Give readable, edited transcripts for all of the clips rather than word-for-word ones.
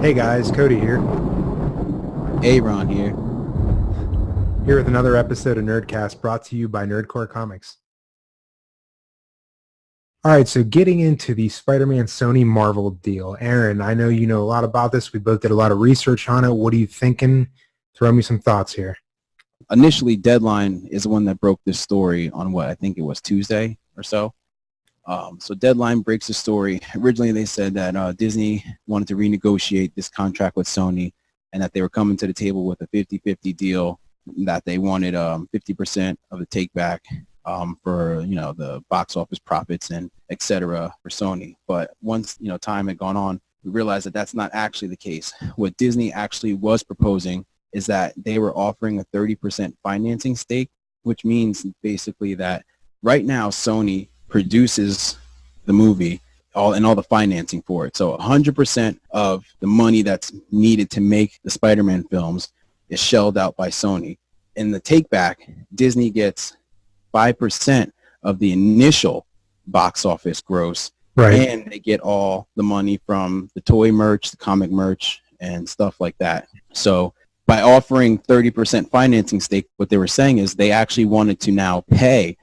Hey guys, Cody here, Aaron here. here with another episode of Nerdcast brought to you by Nerdcore Comics. All right, so getting into the Spider-Man+Sony Marvel deal. Aaron, I know you know a lot about this. We both did a lot of research on it. What are you thinking? Throw me some thoughts here. Initially, Deadline is the one that broke this story on what I think it was Tuesday or so. So Deadline breaks the story. Originally, they said that Disney wanted to renegotiate this contract with Sony and that they were coming to the table with a 50-50 deal, that they wanted 50% of the take back for, the box office profits and et cetera for Sony. But once, time had gone on, we realized that that's not actually the case. What Disney actually was proposing is that they were offering a 30% financing stake, which means basically that right now Sony produces the movie all the financing for it. So 100% of the money that's needed to make the Spider-Man films is shelled out by Sony. In the take back, Disney gets 5% of the initial box office gross, Right. and they get all the money from the toy merch, the comic merch, and stuff like that. So by offering 30% financing stake, what they were saying is they actually wanted to now pay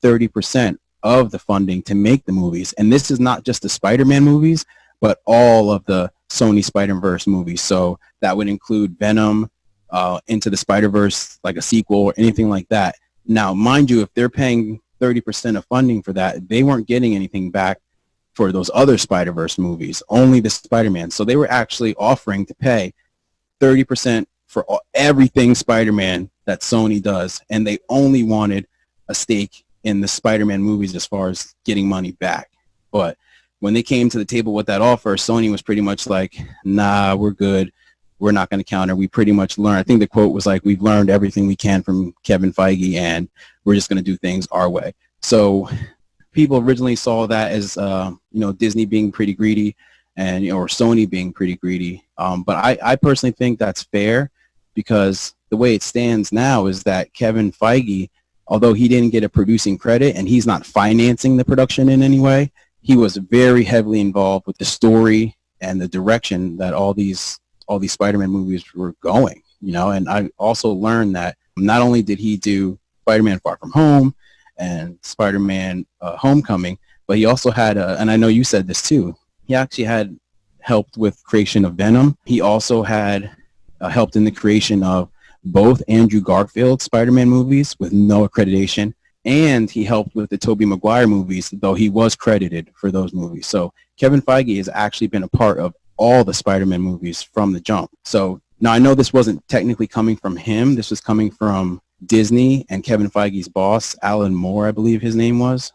30% of the funding to make the movies. And this is not just the Spider-Man movies, but all of the Sony Spider-Verse movies. So that would include Venom, Into the Spider-Verse, like a sequel or anything like that. Now, mind you, if they're paying 30% of funding for that, they weren't getting anything back for those other Spider-Verse movies, only the Spider-Man. So they were actually offering to pay 30% for everything Spider-Man that Sony does, and they only wanted a stake in the Spider-Man movies as far as getting money back. But when they came to the table with that offer, Sony was pretty much like, nah, we're good. We're not going to counter. We pretty much learned. I think the quote was like, we've learned everything we can from Kevin Feige, and we're just going to do things our way. So people originally saw that as, Disney being pretty greedy and, or Sony being pretty greedy. But I personally think that's fair, because the way it stands now is that Kevin Feige, although he didn't get a producing credit and he's not financing the production in any way, he was very heavily involved with the story and the direction that all these Spider-Man movies were going, and I also learned that not only did he do Spider-Man Far From Home and Spider-Man Homecoming, but he also had, and I know you said this too, he actually had helped with creation of Venom. He also had helped in the creation of both Andrew Garfield Spider-Man movies with no accreditation, and he helped with the Tobey Maguire movies, though he was credited for those movies. So Kevin Feige has actually been a part of all the Spider-Man movies from the jump. So now I know this wasn't technically coming from him. This was coming from Disney and Kevin Feige's boss, Alan Moore, I believe his name was.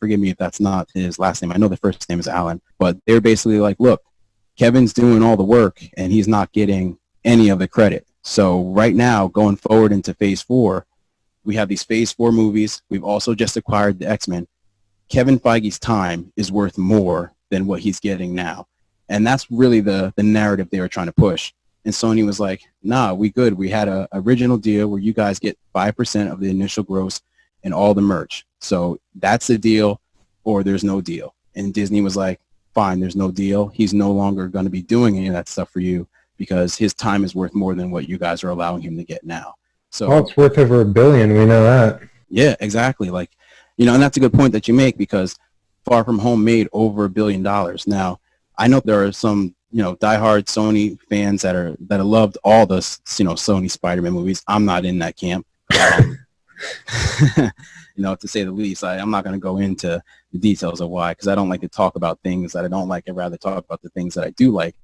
Forgive me if that's not his last name. I know the first name is Alan, but they're basically like, look, Kevin's doing all the work and he's not getting any of the credit. So right now, going forward into phase 4, we have these phase 4 movies. We've also just acquired the X-Men. Kevin Feige's time is worth more than what he's getting now. And that's really the narrative they were trying to push. And Sony was like, nah, we good. We had a original deal where you guys get 5% of the initial gross and all the merch. So that's the deal, or there's no deal. And Disney was like, fine, there's no deal. He's no longer going to be doing any of that stuff for you, because his time is worth more than what you guys are allowing him to get now. So, Well, it's worth over $1 billion. We know that. yeah, exactly. Like, and that's a good point that you make, because Far From Home made over $1 billion. Now, I know there are some, diehard Sony fans that loved all the, Sony Spider-Man movies. I'm not in that camp. To say the least. I'm not going to go into the details of why, because I don't like to talk about things that I don't like. I'd rather talk about the things that I do like.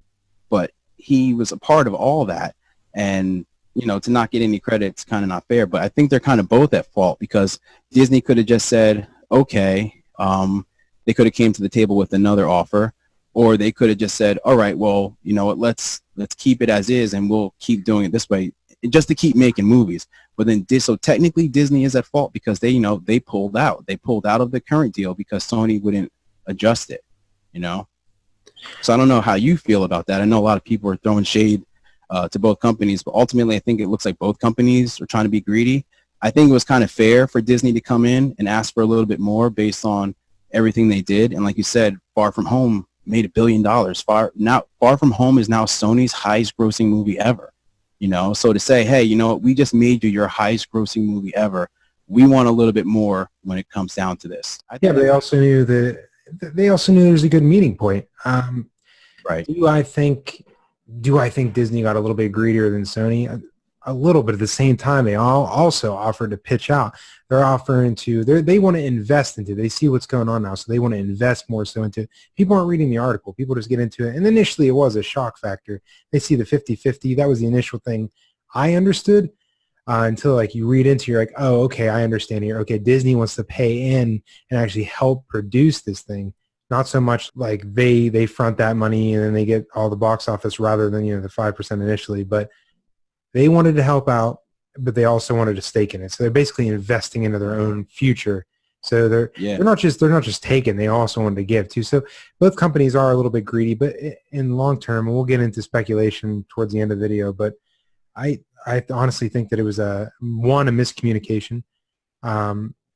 But he was a part of all that, and to not get any credit, it's kind of not fair. But I think they're kind of both at fault, because Disney could have just said, okay, they could have came to the table with another offer, or they could have just said, all right, well, you know what, let's keep it as is and we'll keep doing it this way just to keep making movies. But then so technically Disney is at fault, because they pulled out of the current deal because Sony wouldn't adjust it. So I don't know how you feel about that. I know a lot of people are throwing shade to both companies, but ultimately I think it looks like both companies are trying to be greedy. I think it was kind of fair for Disney to come in and ask for a little bit more based on everything they did. And like you said, Far From Home made $1 billion. Far From Home is now Sony's highest grossing movie ever. You know, so to say, hey, you know what, we just made you your highest grossing movie ever. We want a little bit more when it comes down to this. Yeah, but they also knew there's a good meeting point. Right. Do I think Disney got a little bit greedier than Sony? A little bit. At the same time, they all also offered to pitch out. They're offering to, they want to invest into it. They see what's going on now, so they want to invest more so into it. People aren't reading the article. People just get into it. And initially, it was a shock factor. They see the 50-50. That was the initial thing I understood until like you read into it, you're like, oh, okay, I understand here. Okay, Disney wants to pay in and actually help produce this thing. Not so much like they front that money and then they get all the box office rather than, you know, the 5% initially. But they wanted to help out, but they also wanted to stake in it. So they're basically investing into their own future. So they're not just taking, they also wanted to give too. So both companies are a little bit greedy, but in long term, and we'll get into speculation towards the end of the video, but I honestly think that it was a miscommunication,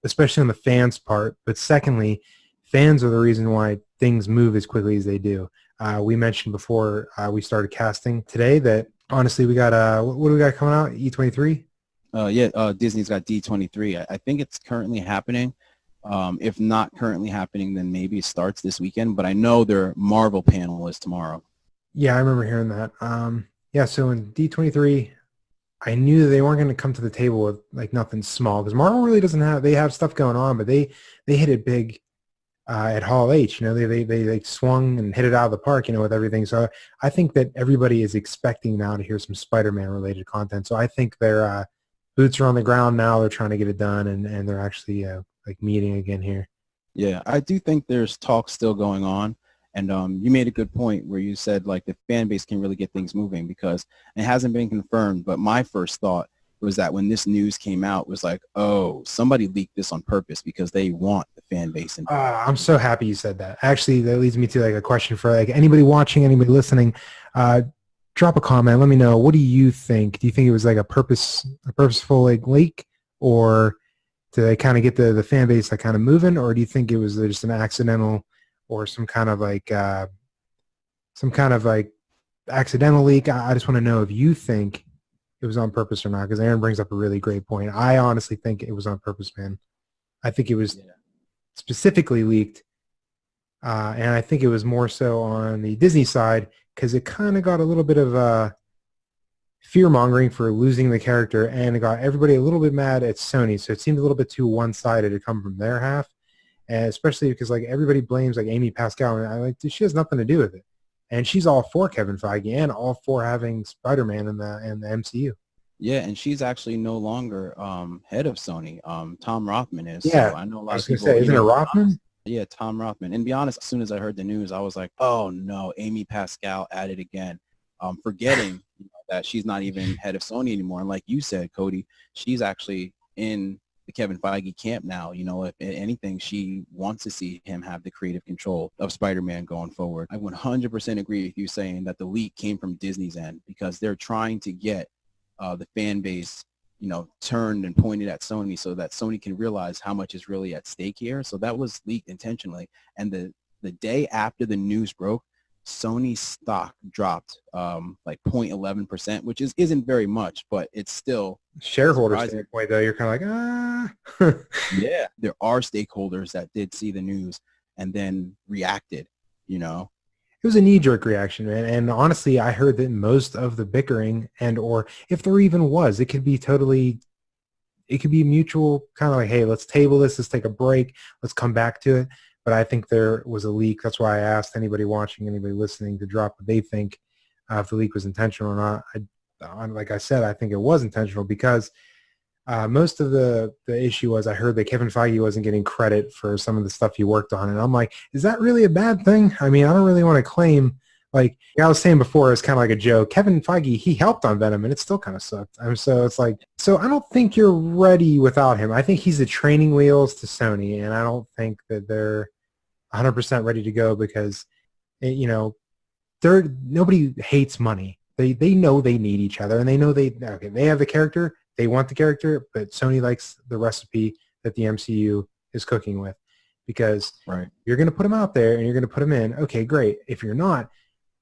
especially on the fans' part. But secondly, fans are the reason why things move as quickly as they do. We mentioned before we started casting today that honestly we got what do we got coming out? E23? Disney's got D23. I think it's currently happening. If not currently happening, then maybe it starts this weekend. But I know their Marvel panel is tomorrow. Yeah, I remember hearing that. Yeah, so in D23, I knew that they weren't going to come to the table with like nothing small because Marvel really doesn't have. They have stuff going on, but they hit it big at Hall H. You know, they swung and hit it out of the park. You know, with everything. So I think that everybody is expecting now to hear some Spider-Man related content. So I think their boots are on the ground now. They're trying to get it done, and they're actually like meeting again here. Yeah, I do think there's talk still going on. And you made a good point where you said like the fan base can really get things moving because it hasn't been confirmed. But my first thought was that when this news came out, it was like, oh, somebody leaked this on purpose because they want the fan base. I'm so happy you said that. Actually, that leads me to like a question for like anybody watching, anybody listening. Drop a comment. Let me know. What do you think? Do you think it was like a purposeful like leak, or to like, kind of get the fan base like kind of moving, or do you think it was just an accidental? Or some kind of like accidental leak? I just want to know if you think it was on purpose or not, because Aaron brings up a really great point. I honestly think it was on purpose, man. I think it was specifically leaked, and I think it was more so on the Disney side because it kind of got a little bit of fear-mongering for losing the character, and it got everybody a little bit mad at Sony, so it seemed a little bit too one-sided to come from their half. And especially because like everybody blames like Amy Pascal, and I like she has nothing to do with it, and she's all for Kevin Feige and all for having Spider-Man in the MCU. Yeah, and she's actually no longer head of Sony. Tom Rothman is. Yeah, so I know a lot I was of gonna people. say, isn't it Rothman? Yeah, Tom Rothman. And to be honest, as soon as I heard the news, I was like, oh no, Amy Pascal at it again, forgetting that she's not even head of Sony anymore. And like you said, Cody, she's actually in the Kevin Feige camp now. You know, if anything, she wants to see him have the creative control of Spider-Man going forward. I 100% agree with you saying that the leak came from Disney's end because they're trying to get the fan base, you know, turned and pointed at Sony so that Sony can realize how much is really at stake here. So that was leaked intentionally. And the day after the news broke, Sony's stock dropped like 0.11%, which isn't very much, but it's still shareholder standpoint though. You're kind of like yeah. There are stakeholders that did see the news and then reacted. You know, it was a knee-jerk reaction, man. And honestly, I heard that most of the bickering and or if there even was, it could be mutual, kind of like, hey, let's table this, let's take a break, let's come back to it. But I think there was a leak. That's why I asked anybody watching, anybody listening to drop what they think if the leak was intentional or not. Like I said, I think it was intentional because most of the issue was I heard that Kevin Feige wasn't getting credit for some of the stuff he worked on. And I'm like, is that really a bad thing? I mean, I don't really want to claim, like I was saying before, it's kind of like a joke. Kevin Feige, he helped on Venom, and it still kind of sucked. So it's like, so I don't think you're ready without him. I think he's the training wheels to Sony, and I don't think that they're 100% ready to go because, you know, nobody hates money. They know they need each other, and they know they have the character, they want the character, but Sony likes the recipe that the MCU is cooking with. because Right. you're going to put him out there and you're going to put him in. Okay, great. If you're not,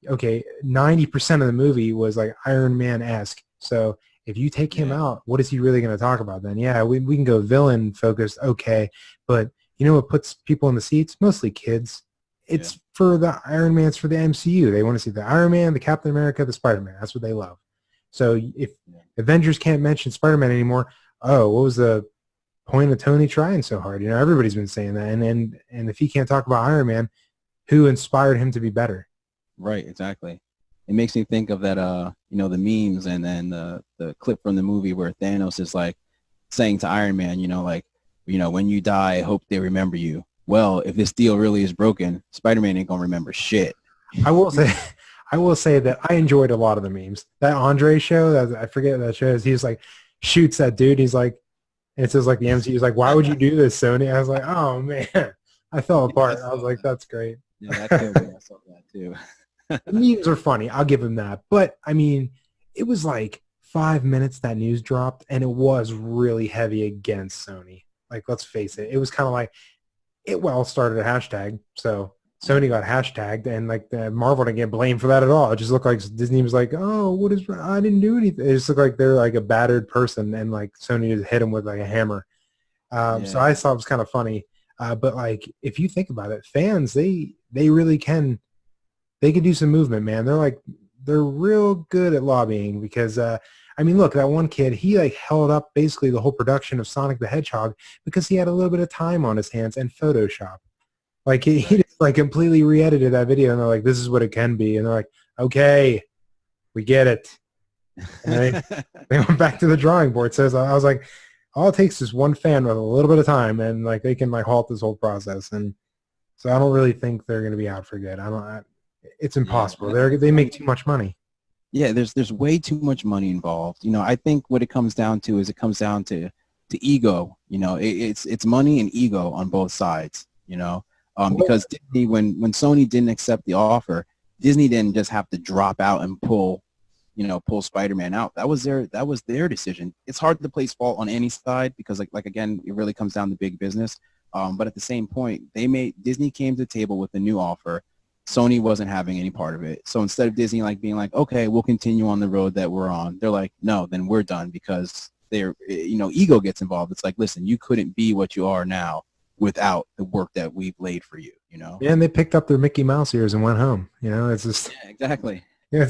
okay, 90% of the movie was like Iron Man-esque. So if you take him out, what is he really going to talk about then? Yeah, we can go villain focused, okay, but you know what puts people in the seats? Mostly kids. It's for the Iron Man's for the MCU. They want to see the Iron Man, the Captain America, the Spider-Man. That's what they love. So if Avengers can't mention Spider-Man anymore, oh, what was the point of Tony trying so hard? You know, everybody's been saying that. And if he can't talk about Iron Man, who inspired him to be better? Right, exactly. It makes me think of that, you know, the memes and then the clip from the movie where Thanos is like saying to Iron Man, you know, like, you know, when you die, I hope they remember you. Well, if this deal really is broken, Spider-Man ain't gonna remember shit. I will say, I will say that I enjoyed a lot of the memes. That Andre show, that I forget what that show is. He's like shoots that dude. He's like, and it says like the MCU. He's like, why would you do this, Sony? I was like, oh man, I fell apart. I was like, that's great. Yeah, that killed me. I saw that too. The memes are funny. I'll give him that. But I mean, it was like 5 minutes that news dropped, and it was really heavy against Sony. Like, let's face it. It was kind of like it started a hashtag. So Sony got hashtagged, and like the Marvel didn't get blamed for that at all. It just looked like Disney was like, oh, what is, I didn't do anything. It just looked like they're like a battered person, and like Sony just hit him with like a hammer. So I thought it was kind of funny. But like, if you think about it, fans, they really can, they can do some movement, man. They're real good at lobbying because, I mean, look, that one kid, he like held up basically the whole production of Sonic the Hedgehog because he had a little bit of time on his hands and Photoshop. Like he just like completely re-edited that video, and they're like, this is what it can be. And they're like, okay, we get it. And they went back to the drawing board. So I was like, all it takes is one fan with a little bit of time, and like they can like halt this whole process. And so I don't really think they're going to be out for good. It's impossible. They make too much money. Yeah, there's way too much money involved. You know, I think what it comes down to is it comes down to ego. You know, it's money and ego on both sides. You know, because Disney, when Sony didn't accept the offer, Disney didn't just have to drop out and pull Spider-Man out. That was their decision. It's hard to place fault on any side because like again, it really comes down to big business. But at the same point, Disney came to the table with a new offer. Sony wasn't having any part of it. So instead of Disney like being like, okay, we'll continue on the road that we're on, they're like, no, then we're done, because ego gets involved. It's like, listen, you couldn't be what you are now without the work that we've laid for you, you know? Yeah, and they picked up their Mickey Mouse ears and went home. You know, it's just, yeah, exactly. Yeah,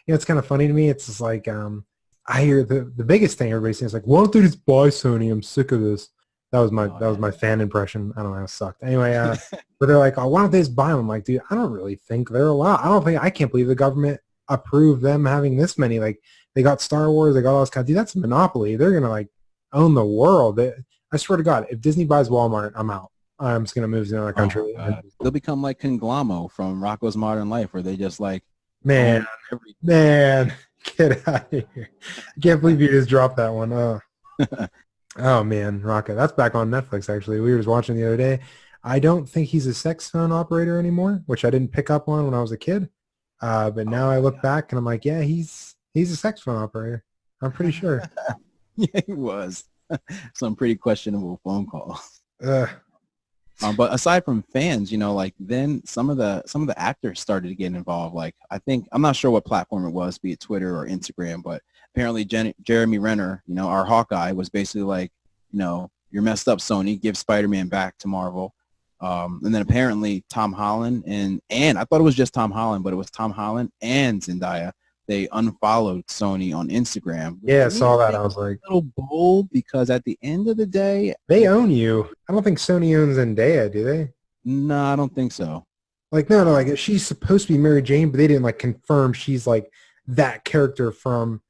it's kind of funny to me. It's just like, I hear the biggest thing everybody's saying is like, why don't they just buy Sony? I'm sick of this. That was my fan impression. I don't know, it sucked. Anyway, but they're like, oh, why don't they just buy them? I'm like, dude, I don't really think they're allowed. I can't believe the government approved them having this many. Like, they got Star Wars, they got all this kind of, dude, that's a monopoly. They're going to like own the world. I swear to God, if Disney buys Walmart, I'm out. I'm just going to move to another country. They'll become like Conglamo from Rocko's Modern Life, where they just like, man, get out of here. I can't believe you just dropped that one. Oh man, Rocco. That's back on Netflix, actually. We were just watching the other day. I don't think he's a sex phone operator anymore, which I didn't pick up on when I was a kid. But now I look back and I'm like, yeah, he's a sex phone operator. I'm pretty sure. Yeah, he was. Some pretty questionable phone calls. But aside from fans, you know, like then some of the actors started to get involved. Like, I think, I'm not sure what platform it was, be it Twitter or Instagram, but apparently Jeremy Renner, you know, our Hawkeye, was basically like, you know, you're messed up, Sony, give Spider-Man back to Marvel. And then apparently Tom Holland and I thought it was just Tom Holland, but it was Tom Holland and Zendaya. They unfollowed Sony on Instagram. Yeah, I saw that. I was like, a little bold, because at the end of the day, they own you. I don't think Sony owns Zendaya, do they? No, I don't think so. Like, no, like she's supposed to be Mary Jane, but they didn't like confirm she's like that character from,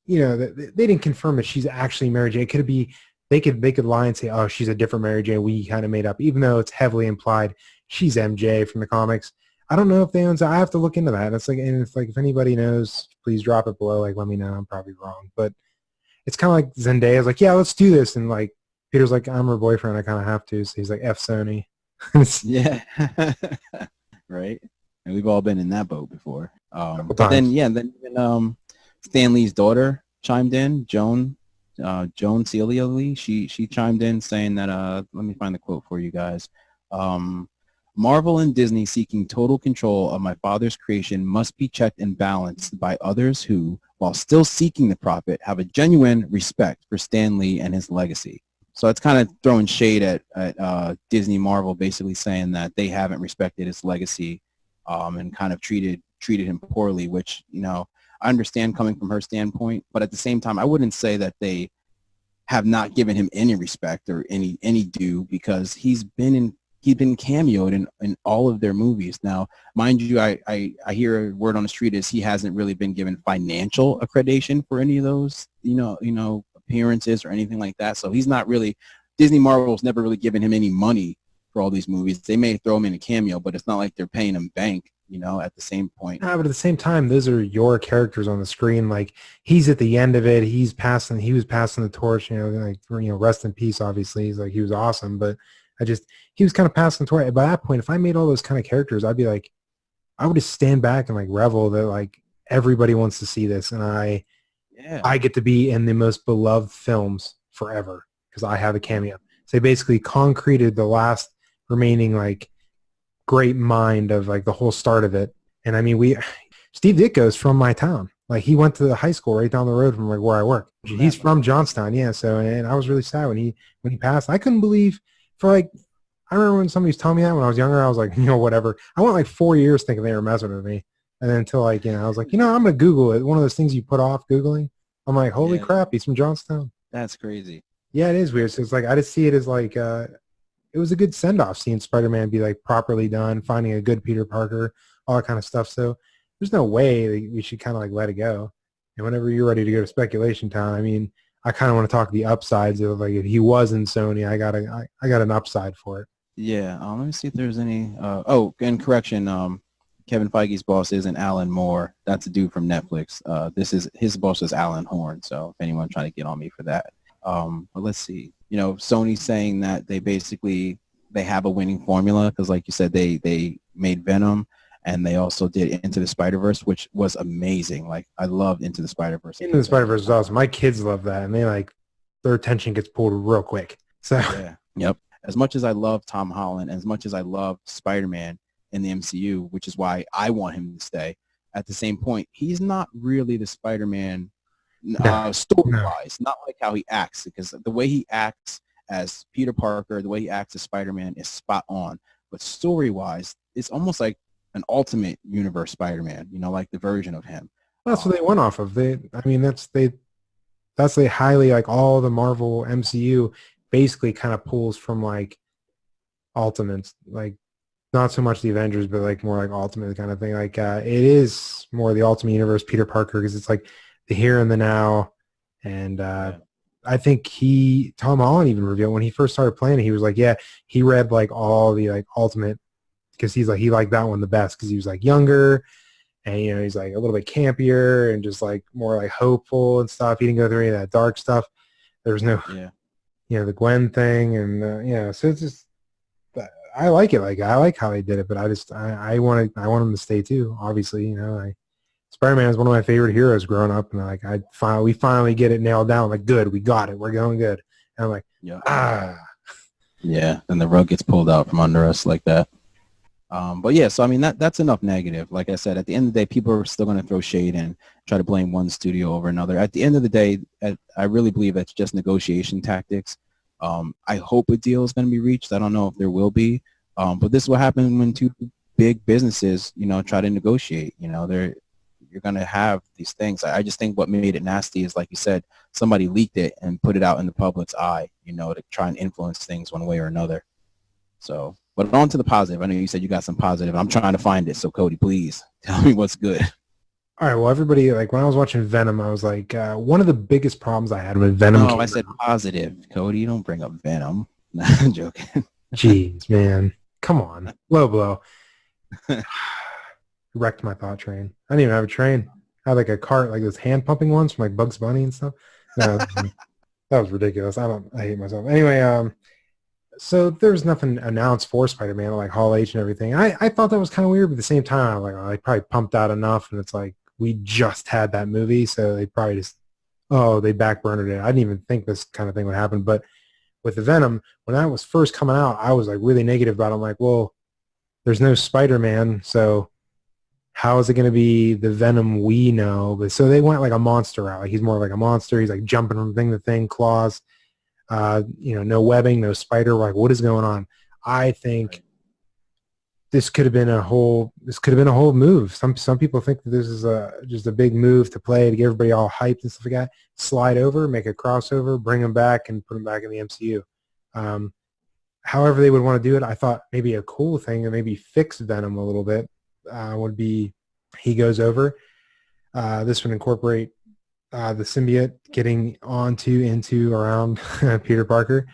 you know, they didn't confirm that she's actually Mary Jane. It could be, they could lie and say, oh, she's a different Mary Jane. We kind of made up, even though it's heavily implied she's MJ from the comics. I don't know if they own. I have to look into that. It's like, and it's like, if anybody knows, please drop it below. Like, let me know. I'm probably wrong, but it's kind of like Zendaya's like, yeah, let's do this, and like Peter's like, I'm her boyfriend. I kind of have to. So he's like, F Sony. Yeah, right. And we've all been in that boat before. But then even Stan Lee's daughter chimed in, Joan Celia Lee. She chimed in saying that. Let me find the quote for you guys. Marvel and Disney seeking total control of my father's creation must be checked and balanced by others who, while still seeking the profit, have a genuine respect for Stan Lee and his legacy. So it's kind of throwing shade at Disney Marvel, basically saying that they haven't respected his legacy and kind of treated him poorly, which, you know, I understand coming from her standpoint, but at the same time, I wouldn't say that they have not given him any respect or any due, because he's been cameoed in all of their movies. Now, mind you, I hear a word on the street is he hasn't really been given financial accreditation for any of those, you know, appearances or anything like that. So he's not really, Disney Marvel's never really given him any money for all these movies. They may throw him in a cameo, but it's not like they're paying him bank, you know, at the same point. But at the same time, those are your characters on the screen. Like, he's at the end of it. He was passing the torch, you know, like, you know, rest in peace, obviously. He's like, he was awesome, but he was kind of passing the torch. By that point, if I made all those kind of characters, I'd be like, I would just stand back and like revel that like everybody wants to see this. And I get to be in the most beloved films forever because I have a cameo. So they basically concreted the last remaining like great mind of like the whole start of it. And I mean, Steve Ditko's from my town. Like, he went to the high school right down the road from like where I work. He's from Johnstown. Yeah. So, and I was really sad when he passed. I couldn't believe for like, I remember when somebody was telling me that when I was younger, I was like, you know, whatever. I went like 4 years thinking they were messing with me. And then until like, you know, I was like, you know, I'm going to Google it. One of those things you put off Googling. I'm like, holy crap, he's from Johnstown. That's crazy. Yeah, it is weird. So it's like, I just see it as like, it was a good send-off seeing Spider-Man be like properly done, finding a good Peter Parker, all that kind of stuff. So there's no way that we should kind of like let it go. And whenever you're ready to go to speculation time, I mean, I kind of want to talk the upsides of like, if he was in Sony, I got an upside for it. Yeah. Let me see if there's any. Oh, and correction. Kevin Feige's boss isn't Alan Moore. That's a dude from Netflix. His boss is Alan Horn. So if anyone trying to get on me for that. But let's see. You know, Sony's saying that they have a winning formula because, like you said, they made Venom and they also did Into the Spider-Verse, which was amazing. Like, I loved Into the Spider-Verse. Into the Spider-Verse is awesome. My kids love that, and their attention gets pulled real quick. So yeah, yep. As much as I love Tom Holland, as much as I love Spider-Man in the MCU, which is why I want him to stay, at the same point, he's not really the Spider-Man story-wise, not like how he acts, because the way he acts as Peter Parker, the way he acts as Spider-Man is spot on. But story-wise, it's almost like an ultimate universe Spider-Man, you know, like the version of him. That's what they went off of. That's highly like all the Marvel MCU basically kind of pulls from like Ultimates, like not so much the Avengers, but like more like Ultimate kind of thing. Like it is more the Ultimate Universe Peter Parker because it's like the here and the now. And I think Tom Holland even revealed when he first started playing it, he was like, yeah, he read like all the like Ultimate because he liked that one the best because he was like younger and, you know, he's like a little bit campier and just like more like hopeful and stuff. He didn't go through any of that dark stuff. There was no, you know, the Gwen thing and so it's just, I like it. Like, I like how they did it, but I want him to stay too. Obviously, you know, Spider-Man is one of my favorite heroes growing up, and like we finally get it nailed down. Like, good, we got it. We're going good. And I'm like, yeah. And the rug gets pulled out from under us like that. But yeah, so I mean that's enough negative. Like I said, at the end of the day, people are still going to throw shade and try to blame one studio over another. At the end of the day, I really believe that's just negotiation tactics. I hope a deal is going to be reached. I don't know if there will be, but this is what happens when two big businesses, you know, try to negotiate. You know, you're going to have these things. I just think what made it nasty is, like you said, somebody leaked it and put it out in the public's eye, you know, to try and influence things one way or another. So, but on to the positive. I know you said you got some positive. I'm trying to find it. So, Cody, please tell me what's good. All right. Well, everybody, like when I was watching Venom, I was like, one of the biggest problems I had with Venom. No, I said positive. Cody, you don't bring up Venom. Nah, I'm joking. Jeez, man. Come on. Low blow. Wrecked my thought train. I didn't even have a train. I had like a cart, like those hand pumping ones from like Bugs Bunny and stuff. No, that was ridiculous. I hate myself. Anyway, so there was nothing announced for Spider-Man, like Hall H and everything. I thought that was kind of weird, but at the same time, I was like, oh, they probably pumped out enough, and it's like, we just had that movie, so they probably just, they backburnered it. I didn't even think this kind of thing would happen, but with the Venom, when that was first coming out, I was like really negative about it. I'm like, well, there's no Spider-Man, so how is it going to be the Venom we know? But so they went like a monster route. Like he's more like a monster. He's like jumping from thing to thing, claws. No webbing, no spider. Like, what is going on? I think this could have been a whole move. Some people think that this is just a big move to play to get everybody all hyped and stuff like that. Slide over, make a crossover, bring them back, and put them back in the MCU. However they would want to do it, I thought maybe a cool thing and maybe fix Venom a little bit would be he goes over. This would incorporate the symbiote getting into, around Peter Parker.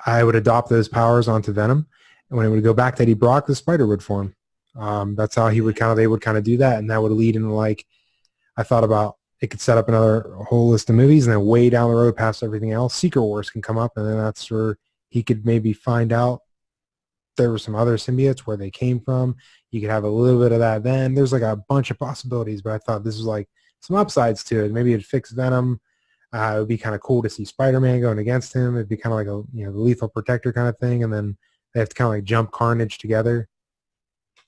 I would adopt those powers onto Venom. And when it would go back to Eddie Brock, the spider would form. That's how they would kind of do that. And that would lead into like, I thought about it could set up another whole list of movies, and then way down the road past everything else, Secret Wars can come up, and then that's where he could maybe find out there were some other symbiotes, where they came from. You could have a little bit of that then. There's like a bunch of possibilities, but I thought this was like some upsides to it. Maybe it'd fix Venom. It would be kind of cool to see Spider-Man going against him. It'd be kind of like the lethal protector kind of thing, and then they have to kind of like jump Carnage together.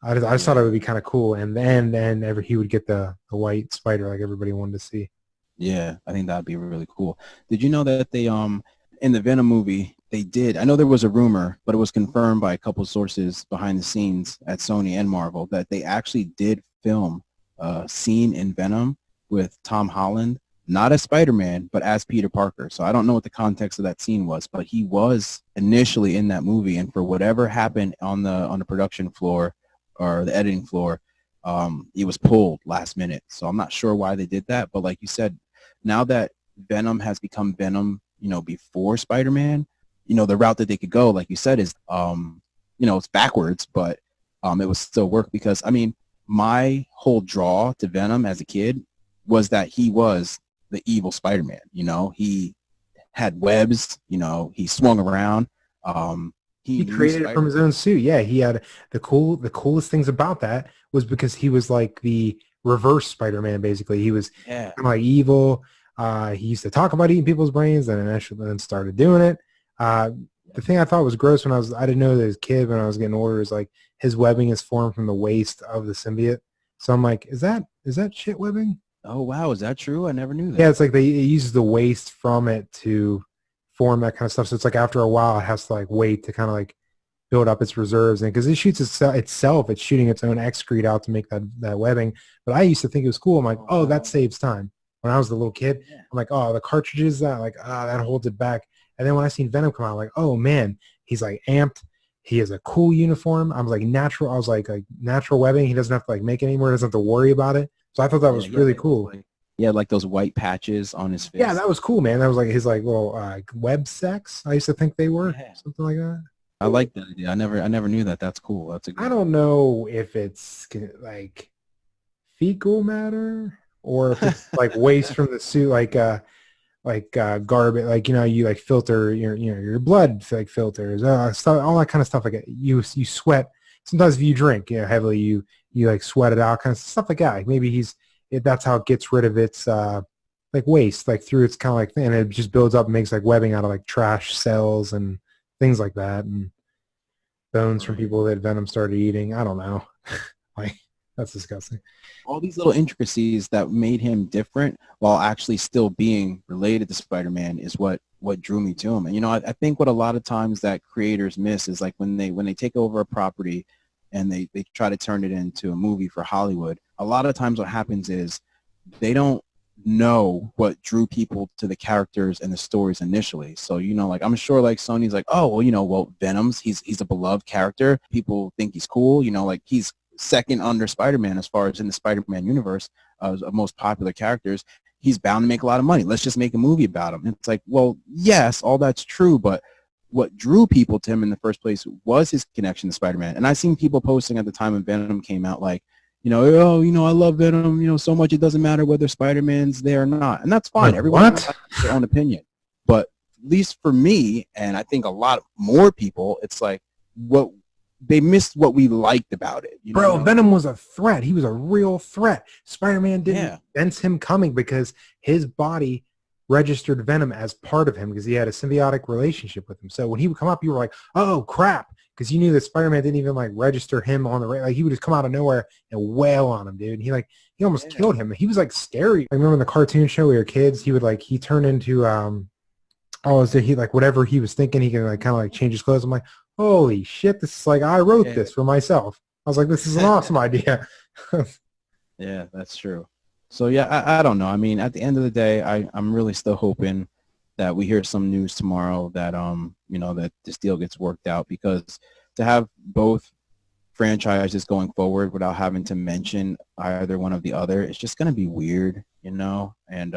I just thought it would be kind of cool, and then he would get the white spider like everybody wanted to see. Yeah, I think that'd be really cool. Did you know that they in the Venom movie they did? I know there was a rumor, but it was confirmed by a couple of sources behind the scenes at Sony and Marvel that they actually did film a scene in Venom with Tom Holland, not as Spider-Man, but as Peter Parker. So I don't know what the context of that scene was, but he was initially in that movie, and for whatever happened on the production floor or the editing floor, it was pulled last minute. So I'm not sure why they did that, but like you said, now that Venom has become Venom, before Spider-Man, the route that they could go, like you said, is it's backwards, but it would still work, because I mean, my whole draw to Venom as a kid was that he was the evil Spider-Man. He had webs, he swung around. He created it from his own suit. Yeah, he had the coolest things about that was because he was like the reverse Spider-Man, basically. He was kind of like evil. He used to talk about eating people's brains, and then started doing it. The thing I thought was gross I didn't know that as a kid, when I was getting older, is like his webbing is formed from the waste of the symbiote. So I'm like, is that shit webbing? Oh wow, is that true? I never knew that. Yeah, it's like it uses the waste from it to form that kind of stuff. So it's like after a while, it has to like wait to kind of like build up its reserves, and because it shoots itself, it's shooting its own excrete out to make that webbing. But I used to think it was cool. I'm like, oh, that saves time. When I was a little kid, I'm like, oh, the cartridges, that holds it back. And then when I seen Venom come out, I'm like, oh man, he's like amped. He has a cool uniform. I was like natural natural webbing. He doesn't have to like make it anymore. He doesn't have to worry about it. So I thought that was really cool. Yeah, like those white patches on his face. Yeah, that was cool, man. That was like his like little web sex. I used to think they were something like that. I like that idea. I never knew that. That's cool. That's I don't know if it's like fecal matter or if it's like waste from the suit, like garbage, like you like filter your blood, like filters, stuff, all that kind of stuff. Like you sweat. Sometimes if you drink heavily, you like sweat it out, kind of stuff like that. Like maybe that's how it gets rid of its like waste, like through its kind of like thing, and it just builds up and makes like webbing out of like trash cells and things like that, and bones from people that Venom started eating. I don't know. Like, that's disgusting. All these little intricacies that made him different while actually still being related to Spider-Man is what drew me to him. And I think what a lot of times that creators miss is like when they take over a property and they try to turn it into a movie for Hollywood, a lot of times what happens is they don't know what drew people to the characters and the stories initially. So like I'm sure like Sony's like, oh well Venom's he's a beloved character, people think he's cool, like he's second under Spider-Man as far as in the Spider-Man universe of most popular characters. He's bound to make a lot of money, let's just make a movie about him. And it's like, well, yes, all that's true, but what drew people to him in the first place was his connection to Spider-Man. And I seen people posting at the time when Venom came out like, oh, I love Venom, so much it doesn't matter whether Spider-Man's there or not. And that's fine. Everyone has their own opinion. But at least for me, and I think a lot more people, it's like they missed what we liked about it. Bro, Venom was a threat. He was a real threat. Spider-Man didn't sense him coming because his body registered Venom as part of him because he had a symbiotic relationship with him. So when he would come up, you were like, oh crap, because you knew that Spider-Man didn't even like register him on the like he would just come out of nowhere and wail on him, dude. And he almost killed him. He was like scary. I remember in the cartoon show we were kids, he turned into he like whatever he was thinking, he can like kind of like change his clothes. I'm like, holy shit, this is like I wrote this for myself. I was like, this is an awesome idea. Yeah, that's true. So yeah, I don't know. I mean, at the end of the day, I'm really still hoping that we hear some news tomorrow that that this deal gets worked out, because to have both franchises going forward without having to mention either one of the other, it's just gonna be weird, And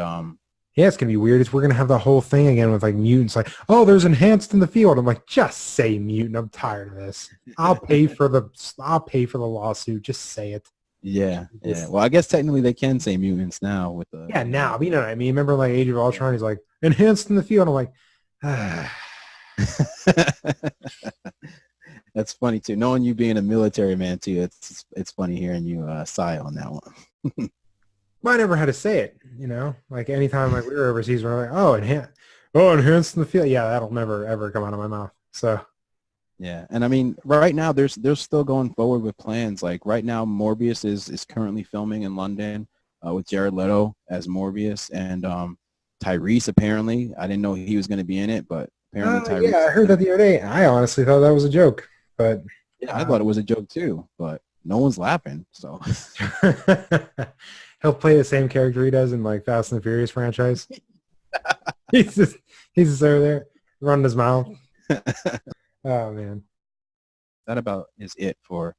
yeah, it's gonna be weird. We're gonna have the whole thing again with like mutants. Like, oh, there's enhanced in the field. I'm like, just say mutant. I'm tired of this. I'll pay for the lawsuit. Just say it. Yeah. Well, I guess technically they can say mutants now with the. Yeah, now you know what I mean. Remember, like Age of Ultron, he's like enhanced in the field. I'm like, That's funny too. Knowing you being a military man too, it's funny hearing you sigh on that one. Well, I never had to say it. Like anytime like we were overseas, we're like, oh, enhanced in the field. Yeah, that'll never ever come out of my mouth. So. Yeah, and I mean, right now they're still going forward with plans. Like right now, Morbius is currently filming in London with Jared Leto as Morbius, and Tyrese apparently. I didn't know he was going to be in it, but apparently Tyrese. Yeah, I heard that the other day. I honestly thought that was a joke, but yeah, I thought it was a joke too, but no one's laughing. So he'll play the same character he does in like Fast and the Furious franchise. he's just over there running his mouth. Oh man, that about is it for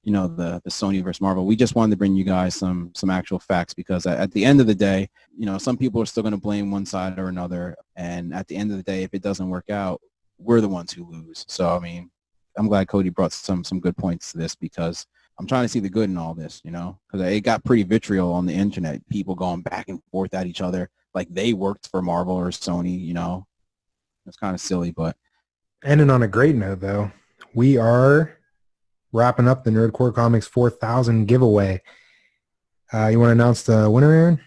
the Sony versus Marvel. We just wanted to bring you guys some actual facts, because at the end of the day, some people are still going to blame one side or another, and at the end of the day, if it doesn't work out, we're the ones who lose. So I mean, I'm glad Cody brought some good points to this, because I'm trying to see the good in all this, because it got pretty vitriol on the internet, people going back and forth at each other like they worked for Marvel or Sony. It's kind of silly, but. Ending on a great note, though, we are wrapping up the Nerdcore Comics 4000 giveaway. You want to announce the winner, Aaron?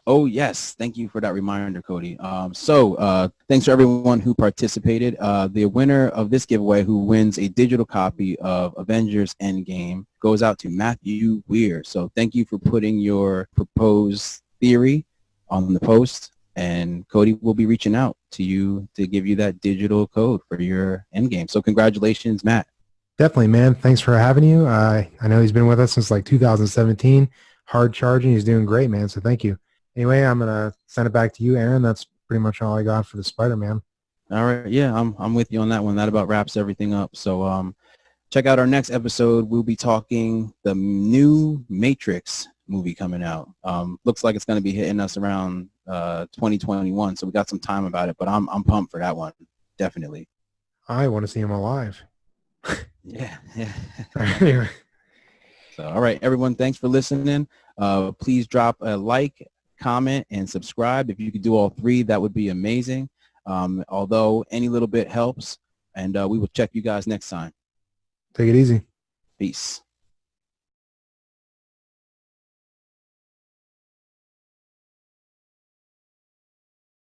Oh, yes. Thank you for that reminder, Cody. So thanks to everyone who participated. The winner of this giveaway, who wins a digital copy of Avengers Endgame, goes out to Matthew Weir. So thank you for putting your proposed theory on the post. And Cody will be reaching out to you to give you that digital code for your Endgame. So congratulations, Matt. Definitely, man. Thanks for having you. I know he's been with us since like 2017. Hard charging. He's doing great, man. So thank you. Anyway, I'm going to send it back to you, Aaron. That's pretty much all I got for the Spider-Man. All right. Yeah, I'm with you on that one. That about wraps everything up. So check out our next episode. We'll be talking the new Matrix movie coming out. Looks like it's going to be hitting us around 2021, so we got some time about it, but I'm pumped for that one, definitely. I want to see him alive. Yeah. Anyway. So all right, everyone, thanks for listening. Please drop a like, comment, and subscribe. If you could do all three, that would be amazing. Although any little bit helps, and we will check you guys next time. Take it easy. Peace.